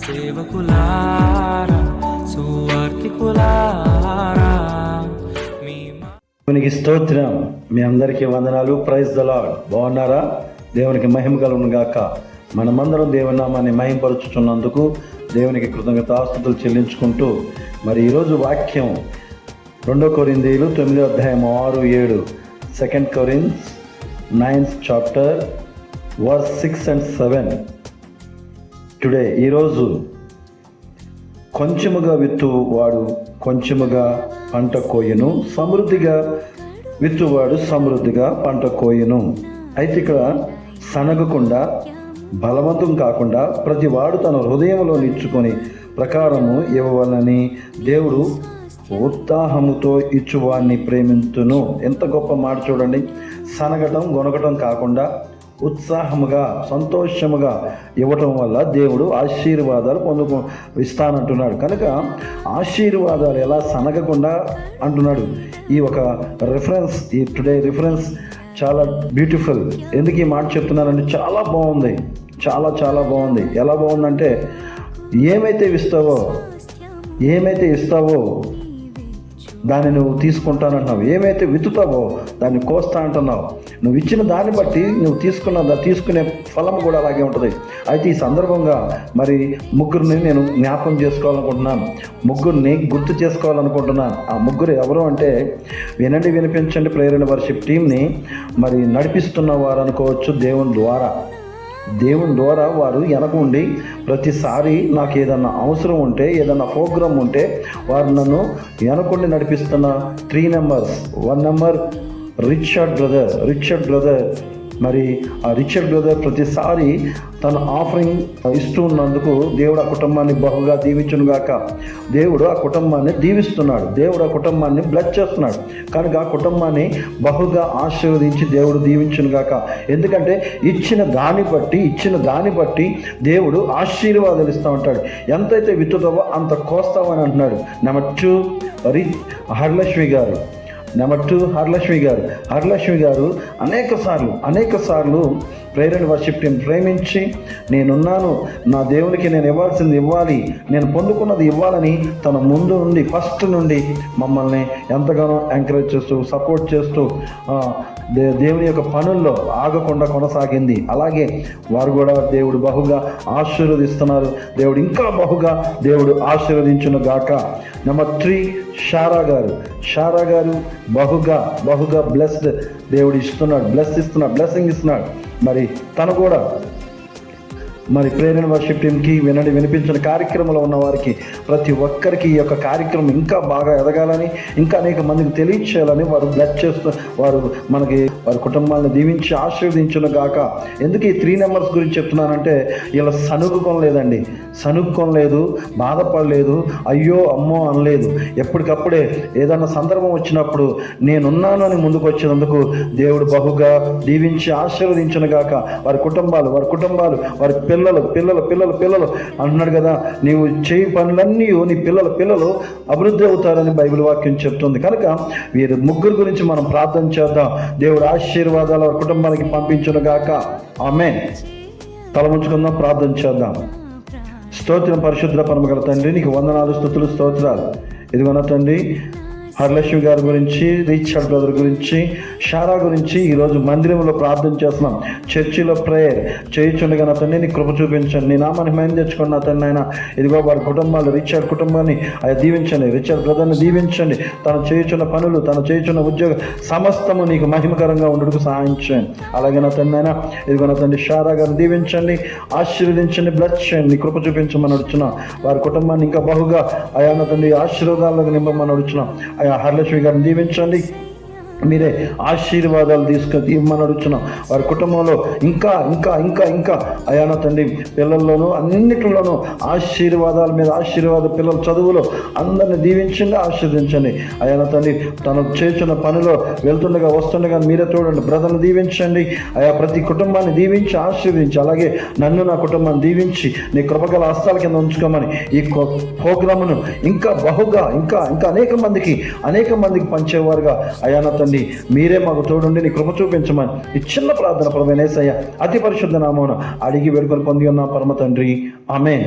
సేవకులారా సువార్తికులారా దేవునికి స్తోత్రం. మీ అందరికీ వందనాలు. Praise the lord. బాగున్నారా? దేవునికి మహిమ కలుగును గాక. మనమందరం దేవుని నామాన్ని మహిమపరుచుతున్నందుకు దేవునికి కృతజ్ఞతాస్తుతులు చెల్లించుకుంటూ మరి ఈరోజు వాక్యం 2 కొరింథీయులు 9వ అధ్యాయం 6-7, 2 Corinthians 9th chapter verse 6 and 7. Today ఈరోజు కొంచెముగా విత్తువాడు కొంచెముగా పంట కోయును, సమృద్ధిగా విత్తువాడు సమృద్ధిగా పంట కోయును. అయితే ఇక్కడ సనగకుండా బలవంతం కాకుండా ప్రతి వాడు తన హృదయంలో నిచ్చుకొని ప్రకారము ఇవ్వవాలని దేవుడు ఉత్సాహముతో ఇచ్చువాన్ని ప్రేమించును. ఎంత గొప్ప మాట చూడండి. సనగటం గొనగటం కాకుండా ఉత్సాహముగా సంతోషముగా ఇవ్వటం వల్ల దేవుడు ఆశీర్వాదాలు ఇస్తానంటున్నాడు. కనుక ఆశీర్వాదాలు ఎలా సనగకుండా అంటున్నాడు. ఈ ఒక రిఫరెన్స్, ఈ టుడే రిఫరెన్స్ చాలా బ్యూటిఫుల్. ఎందుకు ఈ మాట చెప్తున్నానంటే చాలా బాగుంది, చాలా చాలా బాగుంది. ఎలా బాగుందంటే ఏమైతే ఇస్తావో దాన్ని నువ్వు తీసుకుంటానంటున్నావు, ఏమైతే విత్తుతావో దాన్ని కోస్తా అంటున్నావు. నువ్వు ఇచ్చిన దాన్ని బట్టి నువ్వు తీసుకునే ఫలం కూడా అలాగే ఉంటుంది. అయితే ఈ సందర్భంగా మరి ముగ్గురిని నేను జ్ఞాపకం చేసుకోవాలనుకుంటున్నాను, ముగ్గురిని గుర్తు చేసుకోవాలనుకుంటున్నాను. ఆ ముగ్గురు ఎవరు అంటే వినండి వినిపించండి ప్రేరణ వర్షిప్ టీంని మరి నడిపిస్తున్న వారు అనుకోవచ్చు. దేవుని ద్వారా వారు వెనక ఉండి ప్రతిసారి నాకు ఏదన్నా అవసరం ఉంటే, ఏదన్నా ప్రోగ్రామ్ ఉంటే వారు నన్ను వెనకుండి నడిపిస్తున్న 3 members. 1 member Richard brother. మరి ఆ రిచర్డ్ బ్రదర్ ప్రతిసారి తన ఆఫరింగ్ ఇస్తూ ఉన్నందుకు దేవుడు ఆ కుటుంబాన్ని బహుగా దీవించును గాక. దేవుడు ఆ కుటుంబాన్ని దీవిస్తున్నాడు, దేవుడు ఆ కుటుంబాన్ని బ్లెస్ చేస్తున్నాడు. కనుక ఆ కుటుంబాన్ని బహుగా ఆశీర్వదించి దేవుడు దీవించును గాక. ఎందుకంటే ఇచ్చిన దాన్ని బట్టి దేవుడు ఆశీర్వాదాలు ఇస్తూ ఉంటాడు. ఎంతైతే విత్తుతావో అంత కోస్తావని అంటున్నాడు. నెంబర్ 2 హరలక్ష్మి గారు అనేక సార్లు ప్రేరణ వర్షిప్ టీం ప్రేమించి నేనున్నాను, నా దేవునికి నేను ఇవ్వాల్సింది ఇవ్వాలి, నేను పొందుకున్నది ఇవ్వాలని తన ముందు నుండి ఫస్ట్ నుండి మమ్మల్ని ఎంతగానో ఎంకరేజ్ చేస్తూ సపోర్ట్ చేస్తూ దేవుని యొక్క పనుల్లో ఆగకుండా కొనసాగింది. అలాగే వారు కూడా దేవుడు బహుగా ఆశీర్వదిస్తున్నారు. దేవుడు ఇంకా బహుగా దేవుడు ఆశీర్వదించును గాక. నెంబర్ 3 షారా గారు బహుగా బ్లెస్డ్ దేవుడు బ్లెస్సింగ్ ఇస్తున్నాడు. మరి తను కూడా మరి ప్రేరణ వర్షిప్ టీంకి వినిపించిన కార్యక్రమంలో ఉన్న వారికి ప్రతి ఒక్కరికి ఈ యొక్క కార్యక్రమం ఇంకా బాగా ఎదగాలని, ఇంకా అనేక మందికి తెలియచేయాలని వారు బ్లెస్ చేస్తూ వారి కుటుంబాలను దీవించి ఆశీర్వదించును గాక. ఎందుకు ఈ 3 members గురించి చెప్తున్నానంటే ఇలా సనుక్కోలేదు, బాధపడలేదు, అయ్యో అమ్మో అనలేదు. ఎప్పటికప్పుడే ఏదన్నా సందర్భం వచ్చినప్పుడు నేనున్నాను అని ముందుకు వచ్చినందుకు దేవుడు బహుగా దీవించి ఆశీర్వదించును గాక. వారి కుటుంబాలు వారి పిల్లలు అంటున్నాడు కదా, నీవు చేయి పనులన్నీ నీ పిల్లలు అభివృద్ధి అవుతారని బైబిల్ వాక్యం చెప్తుంది. కనుక వీరి ముగ్గురు గురించి మనం ప్రార్థన చేద్దాం. దేవుడు ఆశీర్వాదాలు వారి కుటుంబానికి పంపించును గాక. ఆమేన్. తల ముంచుకుందాం, ప్రార్థన చేద్దాం. స్తోత్రం పరిశుద్ధ పరమగల తండ్రి, నీకు వందనాలు, స్తుతులు, స్తోత్రాలు. ఇదిగోన తండ్రి హరలక్ష్మి గారి గురించి, రిచర్డ్ బ్రదర్ గురించి, షారా గురించి ఈరోజు మందిరంలో ప్రార్థన చేస్తున్నాం. చర్చిలో ప్రేయర్ చేయించుండగా నా తండ్రి నీ కృప చూపించండి, నీ నామాన్ని మహిమ తెచ్చుకోండి. నా తండ్రి ఆయన ఇదిగో వారి కుటుంబాలు, రిచర్డ్ కుటుంబాన్ని అవి దీవించండి, రిచర్డ్ బ్రదర్ని దీవించండి. తను చేయించున్న పనులు, తను చేయించున్న ఉద్యోగం సమస్తము నీకు మహిమకరంగా ఉండడానికి సహాయం చేయండి. అలాగే నా తండ్రి ఆయన ఇదిగో నా తండ్రి షారా గారిని దీవించండి, ఆశీర్వదించండి, బ్లెస్ చేయండి, నీ కృప చూపించమని అడుగుతున్నాం. వారి కుటుంబాన్ని ఇంకా బహుగా అయా నా తండ్రి ఆశీర్వాదాలకు నింపమని అడుగుతున్నాం. హరలక్ష్మి గారిని దీవించండి, మీరే ఆశీర్వాదాలు ఇవ్వమని అడుగుతున్నాం. వారి కుటుంబంలో ఇంకా ఇంకా ఇంకా ఇంకా అయాన తండ్రి పిల్లల్లోనూ అన్నింటిలోనూ ఆశీర్వాదాల మీద ఆశీర్వాద, పిల్లల చదువులో అందరిని దీవించండి, ఆశీర్వదించండి. అయాన తండ్రి తను చేస్తున్న పనిలో వెళ్తుండగా వస్తుండగా మీరే చూడండి, బ్రదర్ని దీవించండి. ప్రతి కుటుంబాన్ని దీవించి ఆశీర్వదించి, అలాగే నన్ను నా కుటుంబాన్ని దీవించి నీ కృపగల హస్తాల కింద ఉంచుకోమని ఈ ప్రోగ్రామును ఇంకా బహుగా ఇంకా ఇంకా అనేక మందికి పంచేవారుగా అయాన తండ్రి మీరే మాకు తోడుండి నీ కృప చూపించమని ఈ చిన్న ప్రార్థన ప్రభువైన యేసయ్య అతి పరిశుద్ధ నామమున అడిగి వేడుకొని పొంది ఉన్న పరమ తండ్రి. ఆమేన్.